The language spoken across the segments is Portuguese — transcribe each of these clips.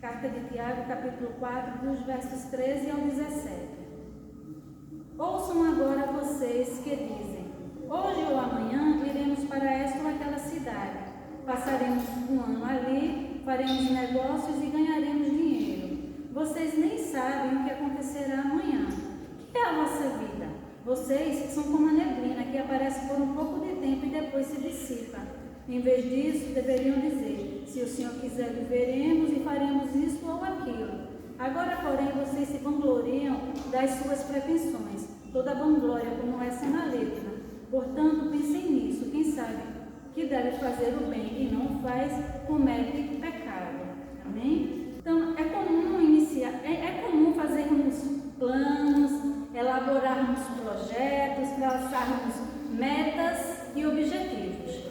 Carta de Tiago, capítulo 4, dos versos 13 ao 17. Ouçam agora vocês que dizem: hoje ou amanhã iremos para esta ou aquela cidade, passaremos um ano ali, faremos negócios e ganharemos dinheiro. Vocês nem sabem o que acontecerá amanhã. O que é a vossa vida? Vocês são como a neblina que aparece por um pouco de tempo e depois se dissipa. Em vez disso, deveriam dizer: se o Senhor quiser, viveremos e faremos isso ou aquilo. Agora, porém, vocês se vangloriam das suas pretensões. Toda vanglória como essa é maligna. Portanto, pensem nisso. Quem sabe que deve fazer o bem e não faz, comete pecado. Amém? Então, é comum fazermos planos, elaborarmos projetos, traçarmos metas e objetivos.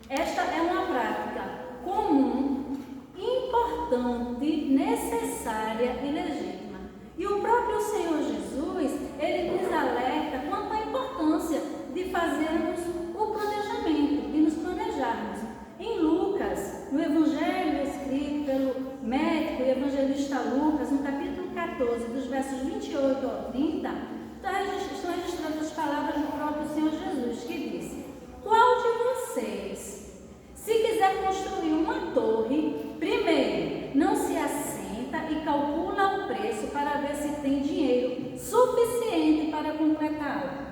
Esta é uma prática comum, importante, necessária e legítima. E o próprio Senhor Jesus, ele nos alerta quanto à importância de fazermos o planejamento, de nos planejarmos. Em Lucas, no Evangelho escrito pelo médico e evangelista Lucas, no capítulo 14, dos versos 28 ao 30, estão registradas as palavras do próprio Senhor Jesus, que diz: qual de vocês, se quiser construir uma torre, primeiro não se assenta e calcula o preço para ver se tem dinheiro suficiente para completá-la?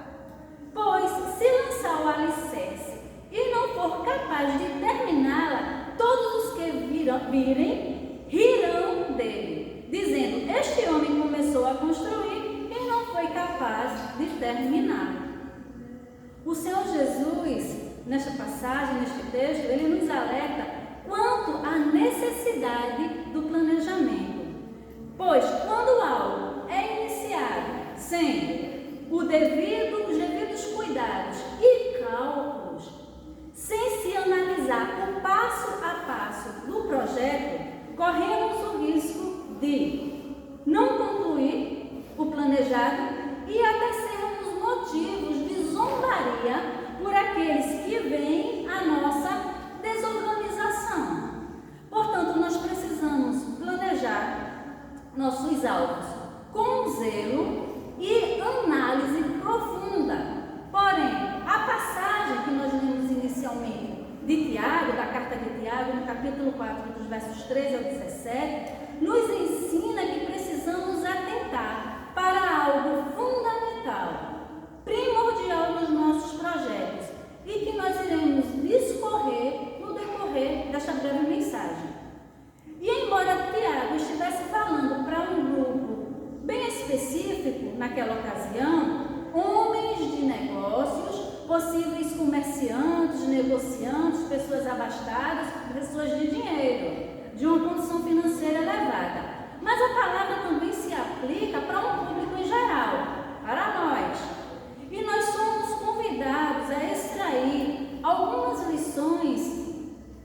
Pois, se lançar o alicerce e não for capaz de terminá-la, todos os que virem rirão dele, dizendo: este homem começou a construir e não foi capaz de terminar. O Senhor Jesus, nesta passagem, neste texto, ele nos alerta quanto à necessidade do planejamento. Pois, quando algo é iniciado sem os devidos cuidados e cálculos, sem se analisar o passo a passo do projeto, corremos o risco de não concluir o planejado e até sermos motivos de zombaria por aqueles que veem a nossa desorganização. Portanto, nós precisamos planejar nossos alvos com zelo e análise profunda. Porém, a passagem que nós lemos inicialmente de Tiago, da carta de Tiago, no capítulo 4, dos versos 13 ao 17, nos ensina que precisamos atentar para algo fundamental, primordial nos nossos projetos, e que nós iremos discorrer no decorrer desta breve mensagem. E embora Tiago estivesse falando para um grupo bem específico naquela ocasião, homens de negócios, possíveis comerciantes, negociantes, pessoas abastadas, pessoas de dinheiro, de uma condição financeira elevada. Mas a palavra também se aplica para um público em geral, para nós. E nós somos convidados a extrair algumas lições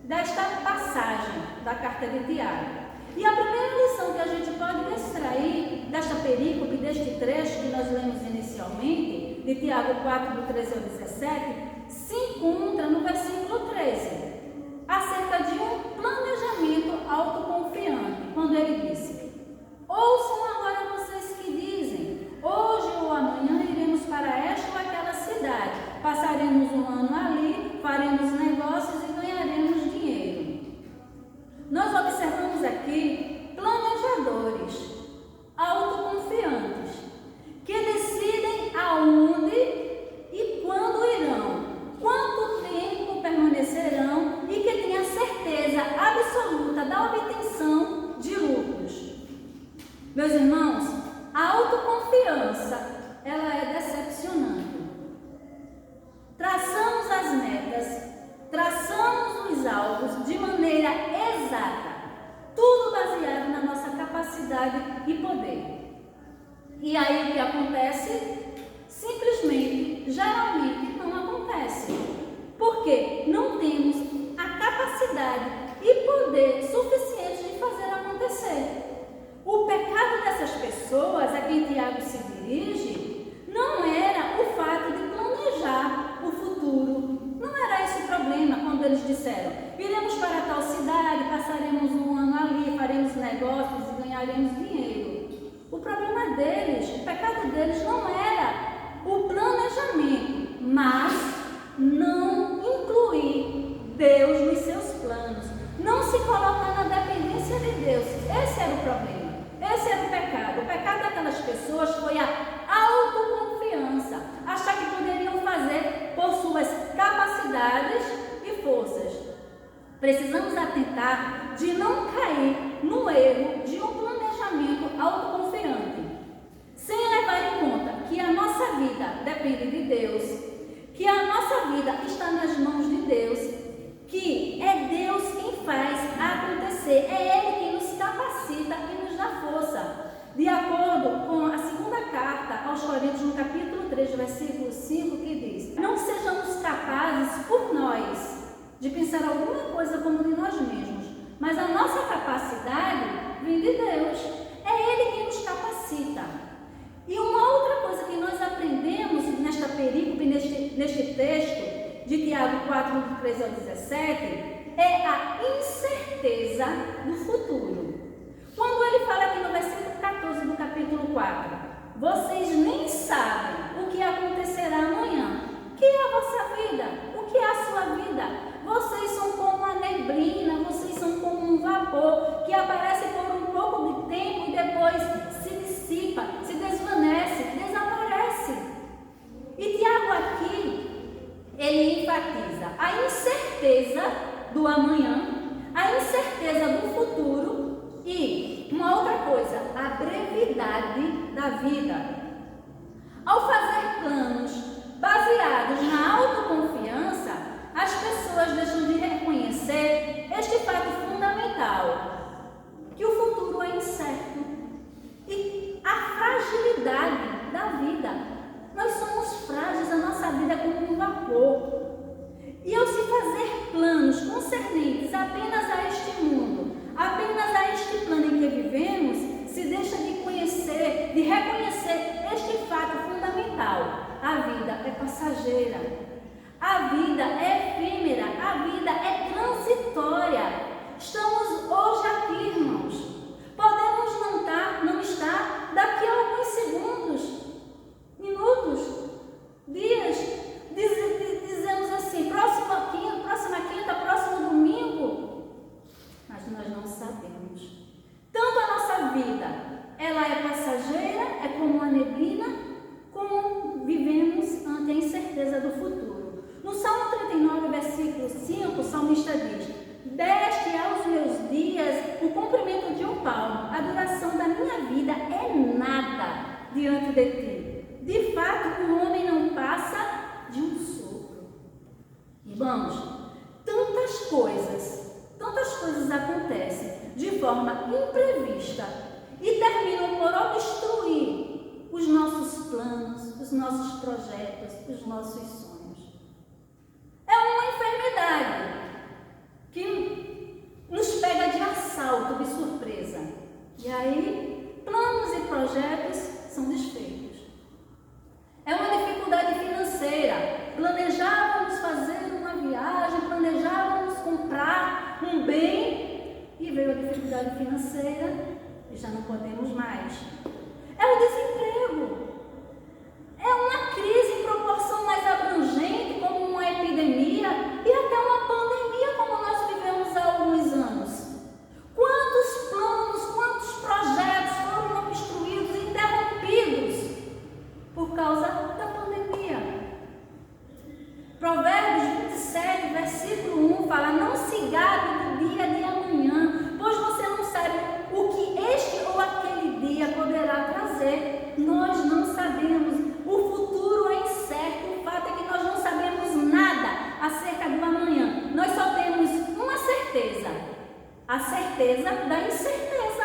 desta passagem da carta de Tiago. E a primeira lição que a gente pode extrair desta perícope, deste trecho que nós lemos inicialmente, de Tiago 4, do 13 ao 17, se encontra no versículo 13, acerca de um planejamento autoconfiante, quando ele disse: ouçam agora vocês que dizem: hoje ou amanhã iremos para esta ou aquela cidade, passaremos um ano ali, faremos negócios e ganharemos dinheiro. Nós observamos aqui planejadores autoconfiantes que decidem aonde e quando irão, quanto tempo permanecerão e que têm a certeza absoluta da obtenção de lucros. Meus irmãos, a autoconfiança, ela é decepcionante. Traçamos as metas, traçamos os alvos de maneira exata, tudo baseado na nossa capacidade e poder. E aí o que acontece? Simplesmente, geralmente não acontece. Porque não temos a capacidade e poder suficiente de fazer acontecer. O pecado dessas pessoas a quem Tiago se dirige não era o fato de planejar o futuro. Não era esse o problema quando eles disseram: iremos para tal cidade, passaremos um ano ali, faremos ganharemos dinheiro. O problema deles, o pecado deles não era o planejamento, mas não incluir Deus nos seus planos, não se colocar na dependência de Deus. Esse era o problema, esse era o pecado. O pecado daquelas pessoas foi a autoconfiança, achar que poderiam fazer por suas capacidades e forças. Precisamos atentar de não cair no erro de um planejamento autoconfiante, sem levar em conta que a nossa vida depende de Deus, que a nossa vida está nas mãos de Deus, que é Deus quem faz acontecer, é Ele quem nos capacita e nos dá força. De acordo com a segunda carta aos Coríntios, no capítulo 3, versículo 5, que diz: não sejamos capazes por nós de pensar alguma coisa como de nós mesmos, mas a nossa capacidade vem de Deus, é Ele quem nos capacita. E uma outra coisa que nós aprendemos nesta perícope, neste texto de Tiago 4, do 13 ao 17, é a incerteza do futuro. Quando ele fala aqui no versículo 14 do capítulo 4, vocês nem sabem o que acontecerá amanhã. O que é a vossa vida? O que é a sua vida? Vocês são como a neblina, vocês são como um vapor que aparece por um pouco de tempo e depois se dissipa, se desvanece, desaparece. E Tiago aqui, ele enfatiza a incerteza do amanhã, a incerteza do futuro e, uma outra coisa, a brevidade da vida. Ao fazer planos baseados na autoconfiança, as pessoas deixam de reconhecer este fato fundamental, que o futuro é incerto e a fragilidade da vida. Nós somos frágeis, a nossa vida é como um vapor. E ao se fazer planos concernentes apenas a este mundo, apenas a este plano em que vivemos, se deixa de conhecer, de reconhecer este fato fundamental. A vida é passageira. A vida é efêmera, a vida é transitória. Estamos hoje aqui, irmãos. Podemos não estar daqui a alguns segundos, minutos, dias. Dizemos assim, próxima quinta, próximo domingo. Mas nós não sabemos. Tanto a nossa vida, ela é passageira, é como a neblina, como vivemos ante a incerteza do futuro. No Salmo 39, versículo 5, o salmista diz: deste aos meus dias o comprimento de um palmo, a duração da minha vida é nada diante de ti. De fato, o homem não passa de um sopro. Irmãos, tantas coisas acontecem de forma imprevista e terminam por obstruir os nossos planos, os nossos projetos, os nossos sonhos. É uma enfermidade que nos pega de assalto, de surpresa. E aí, planos e projetos são desfeitos. É uma dificuldade financeira. Planejávamos fazer uma viagem, planejávamos comprar um bem e veio a dificuldade financeira e já não podemos mais. É o desemprego. É uma crise em proporção mais abrangente, como uma epidemia e até uma pandemia, como nós vivemos há alguns anos. Quantos planos, quantos projetos foram obstruídos, interrompidos por causa da pandemia? Provérbios 27, versículo 1 fala: não se gabe do dia de amanhã, pois você não sabe o que este ou aquele dia poderá trazer. Nós não sabemos. O futuro é incerto, o fato é que nós não sabemos nada acerca do amanhã. Nós só temos uma certeza, a certeza da incerteza.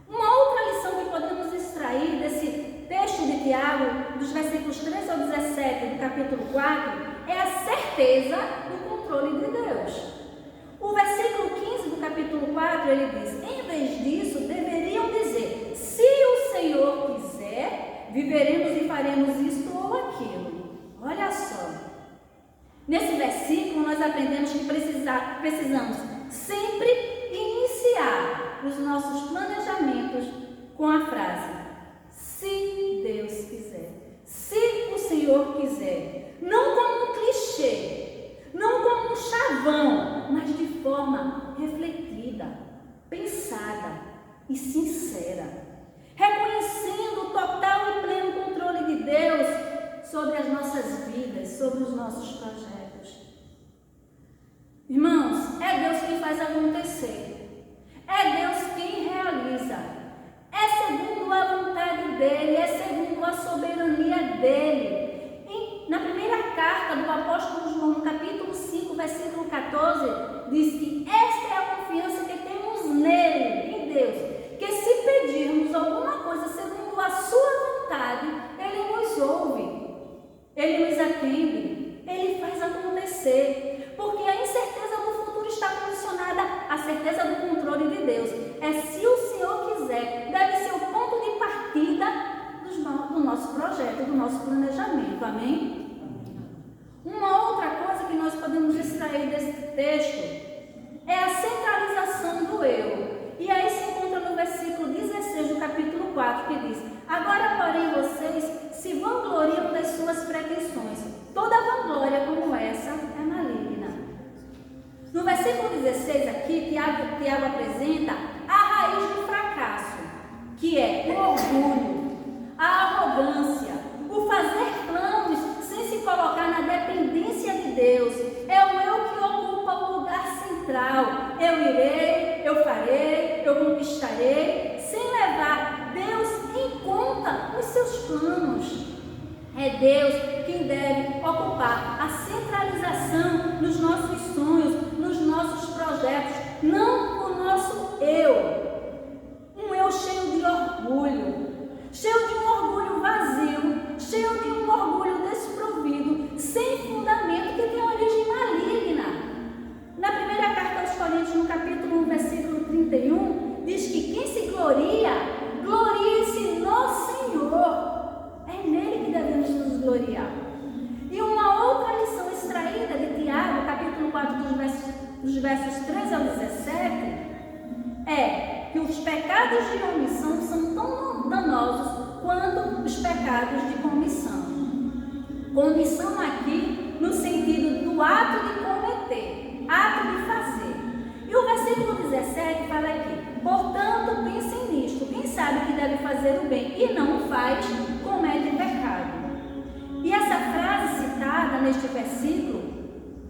Uma outra lição que podemos extrair desse texto de Tiago, dos versículos 13 ao 17 do capítulo 4, é a certeza do controle de Deus. O versículo 15 do capítulo 4, ele diz: em vez disso, deveriam dizer: se o Senhor quiser, viveremos e faremos isto ou aquilo. Olha só. Nesse versículo, nós aprendemos que precisamos sempre iniciar os nossos planejamentos com a frase: se Deus quiser, se o Senhor quiser. Não como um clichê, não como um chavão, mas de forma refletida, pensada e sincera, reconhecendo o total e pleno controle de Deus sobre as nossas vidas, sobre os nossos projetos. Irmãos, é Deus quem faz acontecer, é Deus quem realiza, é segundo a vontade dEle, é segundo a soberania dEle. Na primeira carta do apóstolo João, no capítulo 5, versículo 14, diz que esta é a confiança que temos nele, em Deus, que se pedirmos alguma coisa segundo a sua vontade, Ele nos ouve, Ele nos atende, Ele faz acontecer, porque a incerteza do futuro está condicionada à certeza do controle de Deus. É se o Senhor quiser, deve ser o ponto de partida do nosso projeto, do nosso planejamento, amém? Uma outra coisa que nós podemos extrair desse texto é a centralização do eu. E aí se encontra no versículo 16 do capítulo 4, que diz: agora, porém, vocês se vangloriam das suas pretensões. Toda vanglória como essa é maligna. No versículo 16 aqui, Tiago apresenta a raiz do fracasso, que é o orgulho, a arrogância, o fazer planos sem se colocar na dependência de Deus. É o eu que ocupa o lugar central. Eu irei, eu farei, eu conquistarei, sem levar Deus em conta os seus planos. É Deus quem deve ocupar a centralização nos nossos sonhos, nos nossos projetos, não o nosso eu. Um eu cheio de orgulho, cheio de um orgulho vazio, cheio de um orgulho desprovido, sem fundamento, que tem origem maligna. Na primeira carta aos Coríntios, no capítulo 1, versículo 31, diz que quem se gloria, glorie-se no Senhor. É nele que devemos nos gloriar. E uma outra lição extraída de Tiago, capítulo 4, dos versos 13 ao 17, é que os pecados de omissão são tão danosos quanto os pecados de comissão. Comissão aqui no sentido do ato de cometer, ato de fazer. E o versículo 17 fala aqui: portanto, pensem nisto, quem sabe que deve fazer o bem e não o faz, comete pecado. E essa frase citada neste versículo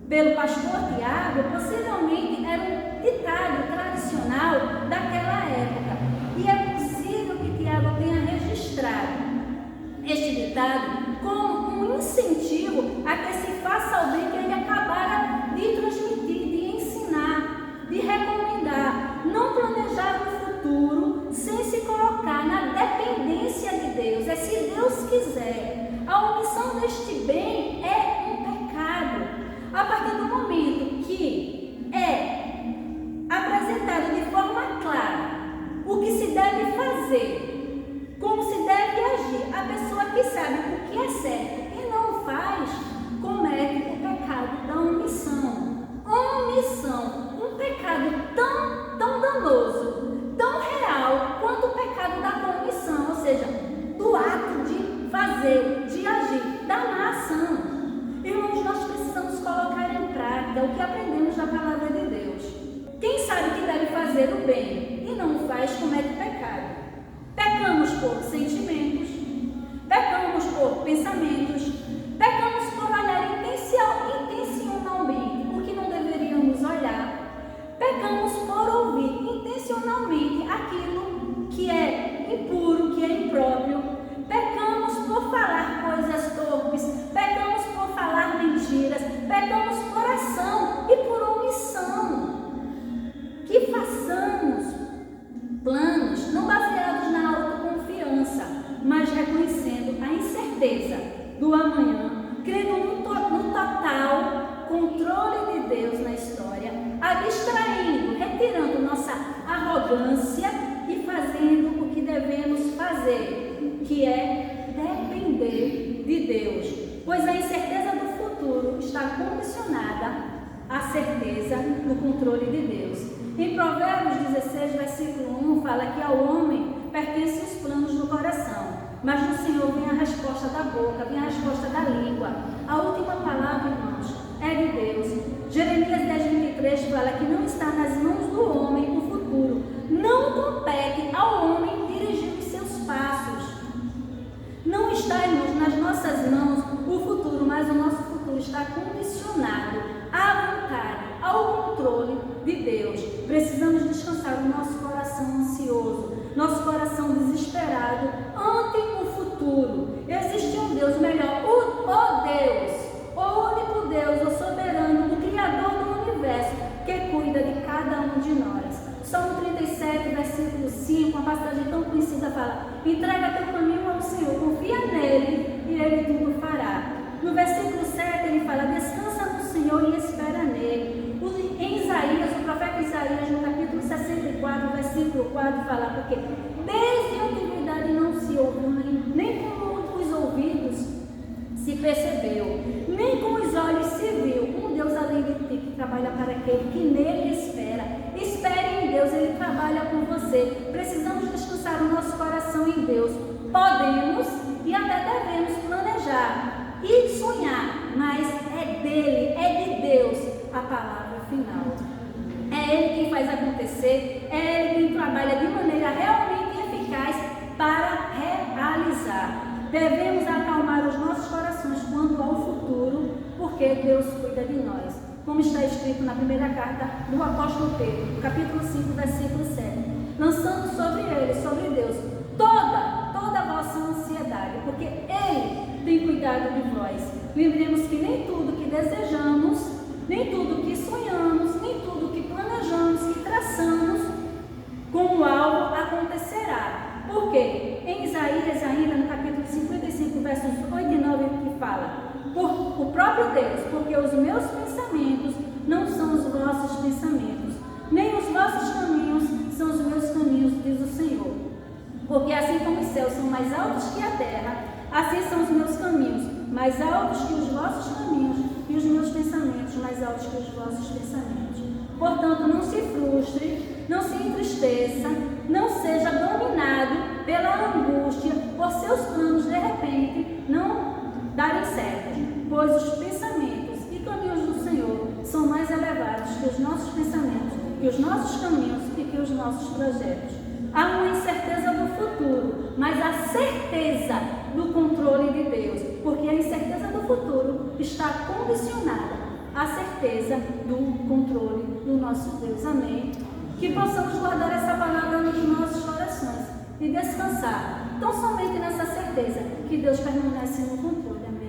pelo pastor Tiago, possivelmente era um ditado tradicional daquela época. E é possível que Tiago tenha registrado este ditado como um incentivo a que se faça o bem que ele acabara de transmitir, de ensinar, de recomendar. Não planejar o futuro sem se colocar na dependência de Deus. É se Deus quiser. A omissão deste bem é um pecado. A partir do momento que é apresentado de forma clara o que se deve fazer, como se deve agir, a pessoa que sabe o que é certo e não faz, comete o pecado da omissão. Omissão, um pecado tão danoso, tão real quanto o pecado da comissão, ou seja, do ato de fazer, de agir, da má ação. Irmãos, nós precisamos colocar em prática o que aprendemos da palavra de Deus. Quem sabe que deve fazer o bem e não o faz, comete pecado. Pecamos por sentimentos, pecamos por pensamentos, pecamos por olhar intencionalmente o que não deveríamos olhar, pecamos por ouvir intencionalmente aquilo que é impuro, que é impróprio, pecamos por falar coisas torpes, pecamos por falar mentiras, pecamos por ação e por omissão. Que façamos planos não baseados na autoconfiança, mas reconhecendo a incerteza do amanhã, crendo no total controle de Deus na história, abstraindo, retirando nossa arrogância e fazendo o que devemos fazer, que é depender de Deus, pois a incerteza do futuro está condicionada à certeza do controle de Deus. Em Provérbios 16, versículo 1, fala que ao homem pertencem os planos do coração, mas do Senhor vem a resposta da boca, vem a resposta da língua. A última palavra, irmãos, é de Deus. Jeremias 10:23 fala que não está nas mãos do homem o futuro, não compete ao homem dirigir os seus passos. Não está, irmãos, nas nossas mãos o futuro, mas o nosso futuro está condicionado à vontade, ao controle de Deus. Precisamos descansar o nosso coração ansioso, nosso coração desesperado ante o futuro. Existe um Deus melhor, o Deus, o único Deus, o soberano, o Criador do universo, que cuida de cada um de nós. Salmo 37, versículo 5, uma passagem tão conhecida fala: entrega teu caminho ao Senhor, confia nele e ele tudo fará. No versículo 7 ele fala: descansa no Senhor e espera nele. Em Isaías, o profeta Isaías, no capítulo 64, versículo 4, fala: porque desde a antiguidade não se ouviu, nem com os ouvidos se percebeu, nem com os olhos se viu um Deus além de ti, que trabalha para aquele que nele espera. Espere em Deus, ele trabalha com você. Precisamos descansar o nosso coração em Deus. Podemos e até devemos planejar e sonhar, mas é dele, é de Deus a palavra final. É ele quem faz acontecer, é ele quem trabalha de maneira realmente eficaz para realizar. Devemos acalmar os nossos corações quanto ao futuro, porque Deus cuida de nós. Como está escrito na primeira carta do apóstolo Pedro, capítulo 5, versículo 7. Lançando sobre ele, sobre Deus, toda a vossa ansiedade, porque ele tem cuidado de vós. Lembremos que nem tudo que desejamos, nem tudo que sonhamos, nem tudo que planejamos, que traçamos como algo acontecerá. Por quê? Em Isaías, ainda no capítulo 55, versos 8 e 9, que fala: por o próprio Deus, porque os meus pensamentos não são os vossos pensamentos, nem os vossos caminhos são os meus caminhos, diz o Senhor. Porque assim como os céus são mais altos que a terra, assim são os meus caminhos, mais altos que os vossos caminhos, e os meus pensamentos mais altos que os vossos pensamentos. Portanto, não se frustre, não se entristeça, não seja dominado pela angústia, por seus planos de repente não darem certo, pois os pensamentos e caminhos do Senhor são mais elevados que os nossos pensamentos, que os nossos caminhos e que os nossos projetos. Há uma incerteza do futuro, mas a certeza do controle de Deus, porque a incerteza do futuro está condicionada à certeza do controle do nosso Deus. Amém? Que possamos guardar essa palavra nos nossos corações e descansar tão somente nessa certeza que Deus permanece no controle. Amém?